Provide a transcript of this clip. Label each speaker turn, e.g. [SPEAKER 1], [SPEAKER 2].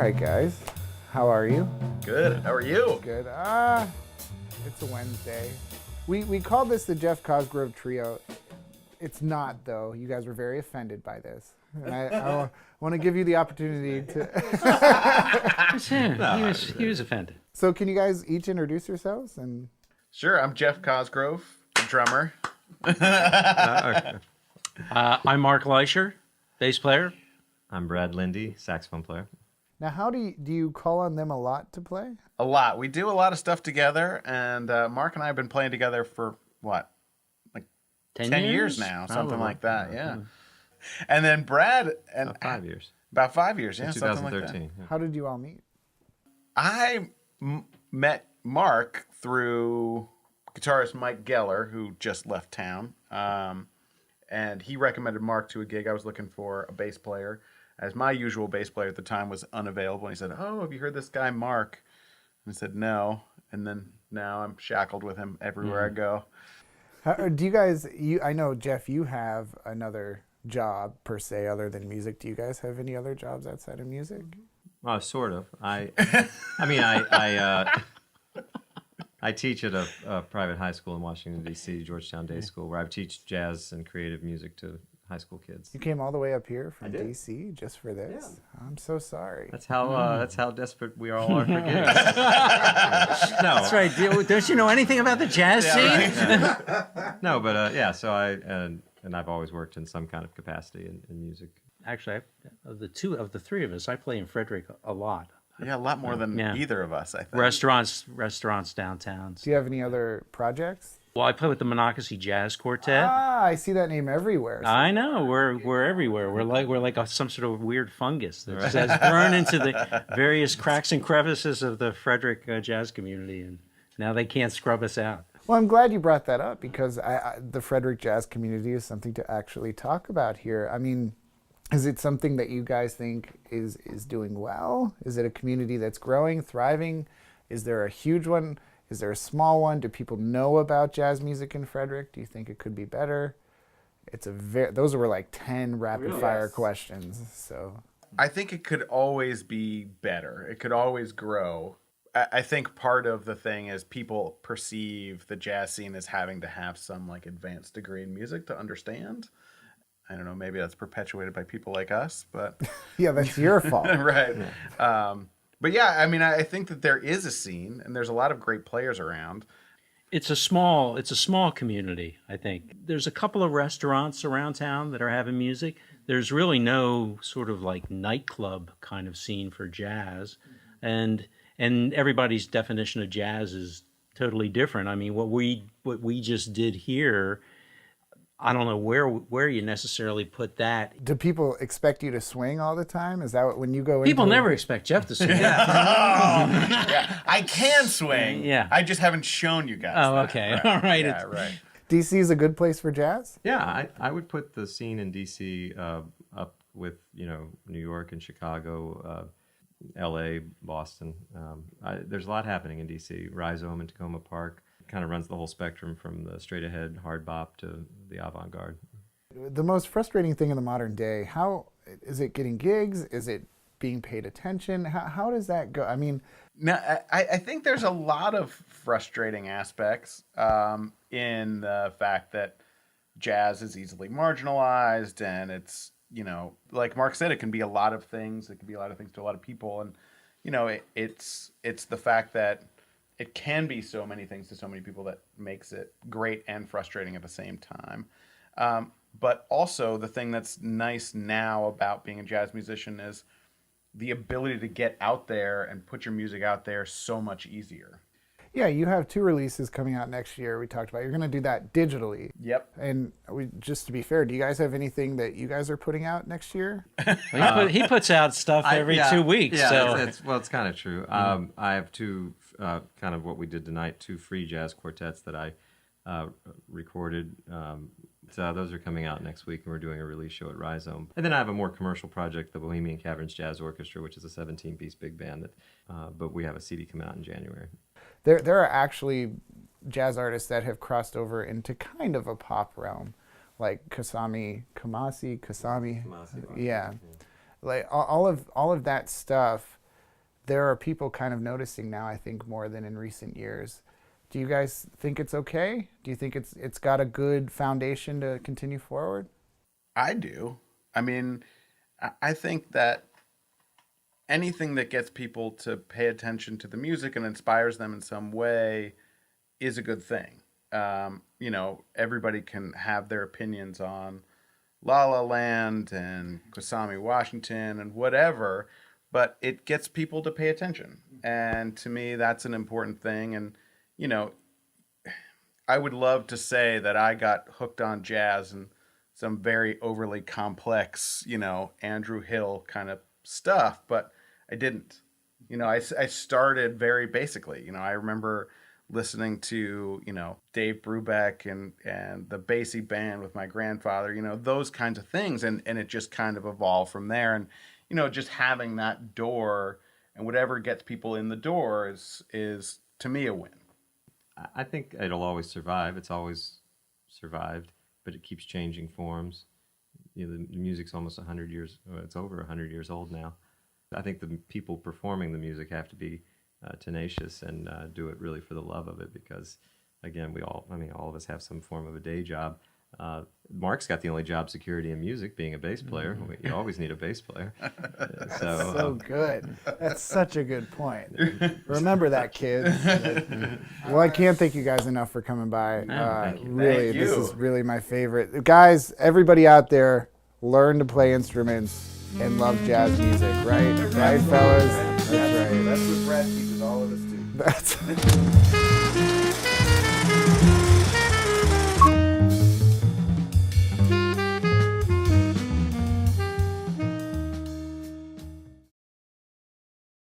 [SPEAKER 1] right, guys. How are you?
[SPEAKER 2] Good. How are you?
[SPEAKER 1] Good. It's a Wednesday. We called this the Jeff Cosgrove Trio. It's not, though. You guys were very offended by this. And I want to give you the opportunity to...
[SPEAKER 3] It's him. No, he was offended.
[SPEAKER 1] So can you guys each introduce yourselves? And
[SPEAKER 2] Sure. I'm Jeff Cosgrove, the drummer.
[SPEAKER 3] I'm Mark Leischer, bass player.
[SPEAKER 4] I'm Brad Lindy, saxophone player.
[SPEAKER 1] now, how do you call on them a lot to play?
[SPEAKER 2] A lot. We do a lot of stuff together, and Mark and I have been playing together for, what, like 10 years now, something like that, yeah. And then Brad... and
[SPEAKER 4] About 5 years.
[SPEAKER 2] About 5 years, yeah,
[SPEAKER 4] Since
[SPEAKER 2] something
[SPEAKER 4] 2013.
[SPEAKER 2] like that.
[SPEAKER 4] Yeah.
[SPEAKER 1] How did you all meet?
[SPEAKER 2] I met Mark through guitarist Mike Geller, who just left town, and he recommended Mark to a gig. I was looking for a bass player, as my usual bass player at the time was unavailable. And he said, "Oh, have you heard this guy Mark?" And I said, "No." And then now I'm shackled with him everywhere I go.
[SPEAKER 1] Do you guys? I know, Jeff, you have another job per se other than music. Do you guys have any other jobs outside of music?
[SPEAKER 4] Sort of. I teach at a private high school in Washington, D.C., Georgetown Day School, where I teach jazz and creative music to high school kids.
[SPEAKER 1] You came all the way up here from D.C. just for this? Yeah. I'm so sorry.
[SPEAKER 4] That's how desperate we all are for gigs. No,
[SPEAKER 3] That's right. Don't you know anything about the jazz scene?
[SPEAKER 4] no, but so and I've always worked in some kind of capacity in music.
[SPEAKER 3] Actually, of the three of us, I play in Frederick a lot.
[SPEAKER 2] Yeah, a lot more than either of us, I think.
[SPEAKER 3] Restaurants downtown.
[SPEAKER 1] Do you have any other projects?
[SPEAKER 3] Well, I play with the Monocacy Jazz Quartet.
[SPEAKER 1] I see that name everywhere.
[SPEAKER 3] I know we're everywhere. We're like some sort of weird fungus that just has grown into the various cracks and crevices of the Frederick jazz community, and now they can't scrub us out.
[SPEAKER 1] Well, I'm glad you brought that up because the Frederick jazz community is something to actually talk about here. I mean, is it something that you guys think is doing well? Is it a community that's growing, thriving? Is there a huge one? Is there a small one? Do people know about jazz music in Frederick? Do you think it could be better? Those were like 10 rapid fire questions. So
[SPEAKER 2] I think it could always be better. It could always grow. I think part of the thing is people perceive the jazz scene as having to have some like advanced degree in music to understand. I don't know, maybe that's perpetuated by people like us, but...
[SPEAKER 1] yeah, that's your fault.
[SPEAKER 2] Right. Yeah. But yeah, I mean, I think that there is a scene, and there's a lot of great players around.
[SPEAKER 3] It's a small community, I think. There's a couple of restaurants around town that are having music. There's really no sort of like nightclub kind of scene for jazz. And everybody's definition of jazz is totally different. I mean, what we just did here, I don't know where you necessarily put that.
[SPEAKER 1] Do people expect you to swing all the time? Is that when you go in?
[SPEAKER 3] People never expect Jeff to swing.
[SPEAKER 2] Yeah, I can swing.
[SPEAKER 3] Yeah.
[SPEAKER 2] I just haven't shown you guys.
[SPEAKER 3] Oh,
[SPEAKER 2] that.
[SPEAKER 3] okay.
[SPEAKER 2] Right.
[SPEAKER 3] All right.
[SPEAKER 2] Yeah, right.
[SPEAKER 1] DC is a good place for jazz?
[SPEAKER 4] Yeah, I would put the scene in D.C. Up with New York and Chicago, L.A., Boston. There's a lot happening in D.C. Rhizome and Tacoma Park kind of runs the whole spectrum from the straight ahead hard bop to the avant-garde.
[SPEAKER 1] The most frustrating thing in the modern day, how is it getting gigs? Is it being paid attention? How does that go? I mean,
[SPEAKER 2] I think there's a lot of frustrating aspects in the fact that jazz is easily marginalized, and it's, like Mark said, it can be a lot of things. It can be a lot of things to a lot of people, and it's the fact that it can be so many things to so many people that makes it great and frustrating at the same time. But also the thing that's nice now about being a jazz musician is the ability to get out there and put your music out there so much easier.
[SPEAKER 1] Yeah, you have 2 releases coming out next year. We talked about you're going to do that digitally.
[SPEAKER 2] Yep.
[SPEAKER 1] And just to be fair, do you guys have anything that you guys are putting out next year?
[SPEAKER 3] Well, he puts out stuff every 2 weeks.
[SPEAKER 4] Yeah, it's kind of true. I have 2, kind of what we did tonight, 2 free jazz quartets that I recorded. So those are coming out next week, and we're doing a release show at Rhizome. And then I have a more commercial project, the Bohemian Caverns Jazz Orchestra, which is a 17-piece big band. But we have a CD coming out in January.
[SPEAKER 1] There are actually jazz artists that have crossed over into kind of a pop realm, like Kasami. Yeah. Like all of that stuff there are people kind of noticing now, I think, more than in recent years. Do you guys think it's okay? Do you think it's got a good foundation to continue forward?
[SPEAKER 2] I do. I mean, I think that anything that gets people to pay attention to the music and inspires them in some way is a good thing. You know, everybody can have their opinions on La La Land and Kwasami Washington and whatever, but it gets people to pay attention. And to me, that's an important thing. And, you know, I would love to say that I got hooked on jazz and some very overly complex, you know, Andrew Hill kind of stuff, but I didn't. You know, I started very basically. You know, I remember listening to, you know, Dave Brubeck and the Basie Band with my grandfather, you know, those kinds of things. And it just kind of evolved from there. And, you know, just having that door and whatever gets people in the door is to me a win.
[SPEAKER 4] I think it'll always survive. It's always survived, but it keeps changing forms. You know, the music's almost 100 years, it's over 100 years old now. I think the people performing the music have to be tenacious and do it really for the love of it, because, again, all of us have some form of a day job. Mark's got the only job security in music, being a bass player. You always need a bass player.
[SPEAKER 1] So good. That's such a good point. Remember that, kids. Well, I can't thank you guys enough for coming by.
[SPEAKER 4] Thank you.
[SPEAKER 1] Really,
[SPEAKER 2] Thank you.
[SPEAKER 1] this is really my favorite. Guys, everybody out there, learn to play instruments and love jazz music, right? Right, fellas? That's right.
[SPEAKER 2] That's what Brad teaches all of us too.
[SPEAKER 1] That's